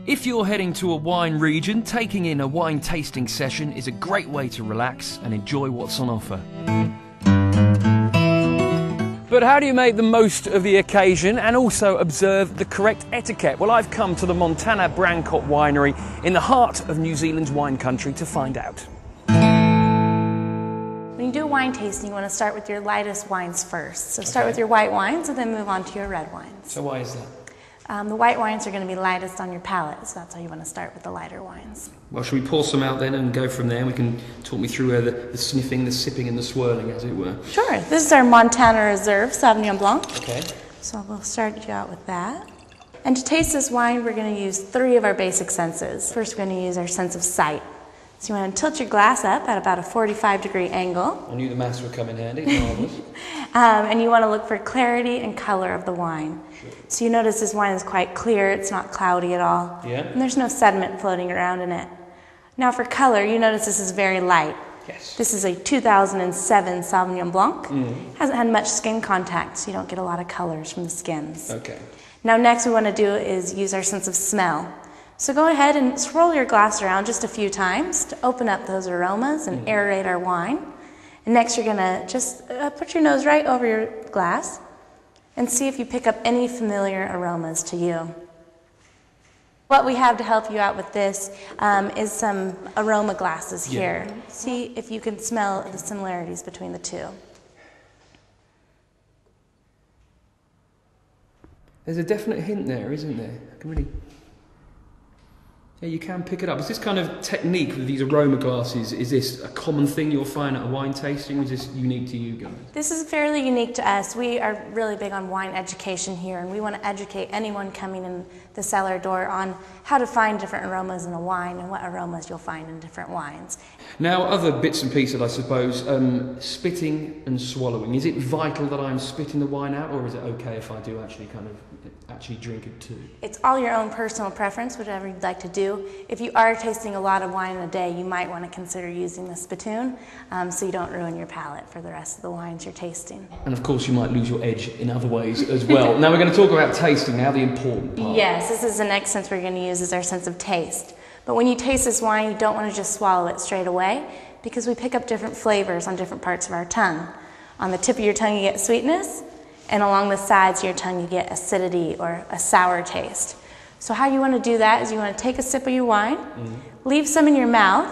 If you're heading to a wine region, taking in a wine tasting session is a great way to relax and enjoy what's on offer. But how do you make the most of the occasion and also observe the correct etiquette? Well, I've come to the Montana Brancott Winery in the heart of New Zealand's wine country to find out. When you do a wine tasting, you want to start with your lightest wines first. So start with your white wines and then move on to your red wines. So why is that? The white wines are going to be lightest on your palate, so that's why you want to start with the lighter wines. Well, shall we pour some out then and go from there? We can talk me through the sniffing, the sipping and the swirling, as it were. Sure. This is our Montana Reserve Sauvignon Blanc. Okay. So we'll start you out with that. And to taste this wine, we're going to use 3 of our basic senses. First, we're going to use our sense of sight. So you want to tilt your glass up at about a 45-degree angle. I knew the maths would come in handy. Marvelous. And you want to look for clarity and color of the wine. Sure. So you notice this wine is quite clear, it's not cloudy at all. Yeah. And there's no sediment floating around in it. Now for color, you notice this is very light. Yes. This is a 2007 Sauvignon Blanc. Hasn't had much skin contact, so you don't get a lot of colors from the skins. Okay. Now next we want to do is use our sense of smell. So go ahead and swirl your glass around just a few times to open up those aromas and aerate our wine. And next you're going to just put your nose right over your glass and see if you pick up any familiar aromas to you. What we have to help you out with this is some aroma glasses here. See if you can smell the similarities between the two. There's a definite hint there, isn't there? I can really... Yeah, you can pick it up. Is this kind of technique with these aroma glasses, is this a common thing you'll find at a wine tasting, or is this unique to you guys? This is fairly unique to us. We are really big on wine education here, and we want to educate anyone coming in the cellar door on how to find different aromas in a wine and what aromas you'll find in different wines. Now, other bits and pieces, I suppose, spitting and swallowing. Is it vital that I'm spitting the wine out, or is it okay if I do actually drink it too? It's all your own personal preference, whatever you'd like to do. If you are tasting a lot of wine in a day, you might want to consider using the spittoon so you don't ruin your palate for the rest of the wines you're tasting. And of course you might lose your edge in other ways as well. Now we're going to talk about tasting now, the important part. Yes, this is the next sense we're going to use is our sense of taste. But when you taste this wine, you don't want to just swallow it straight away because we pick up different flavors on different parts of our tongue. On the tip of your tongue you get sweetness, and along the sides of your tongue you get acidity or a sour taste. So how you want to do that is you want to take a sip of your wine, leave some in your mouth,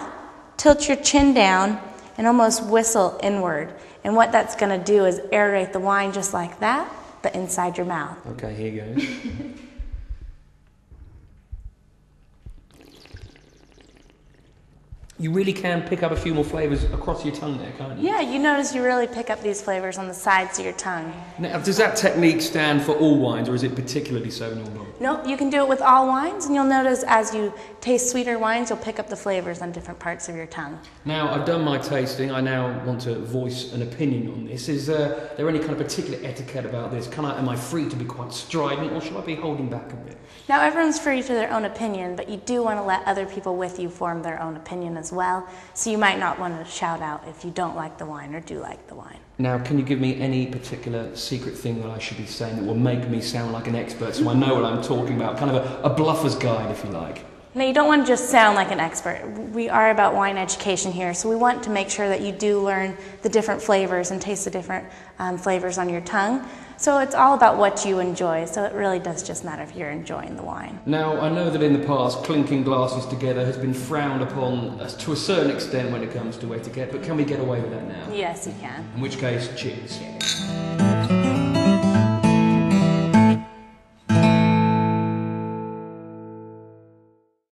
tilt your chin down, and almost whistle inward. And what that's going to do is aerate the wine just like that, but inside your mouth. Okay, here goes. You really can pick up a few more flavours across your tongue there, can't you? Yeah, you notice you really pick up these flavours on the sides of your tongue. Now, does that technique stand for all wines, or is it particularly Sauvignon Blanc? No, you can do it with all wines, and you'll notice as you taste sweeter wines, you'll pick up the flavours on different parts of your tongue. Now, I've done my tasting. I now want to voice an opinion on this. Is there any kind of particular etiquette about this? Am I free to be quite strident, or should I be holding back a bit? Now, everyone's free to their own opinion, but you do want to let other people with you form their own opinion as well. So you might not want to shout out if you don't like the wine or do like the wine. Now, can you give me any particular secret thing that I should be saying that will make me sound like an expert so I know what I'm talking about? Kind of a bluffer's guide, if you like. No, you don't want to just sound like an expert. We are about wine education here, so we want to make sure that you do learn the different flavors and taste the different flavors on your tongue. So it's all about what you enjoy, so it really does just matter if you're enjoying the wine. Now, I know that in the past, clinking glasses together has been frowned upon to a certain extent when it comes to etiquette, but can we get away with that now? Yes, you can. In which case, cheers. Cheers.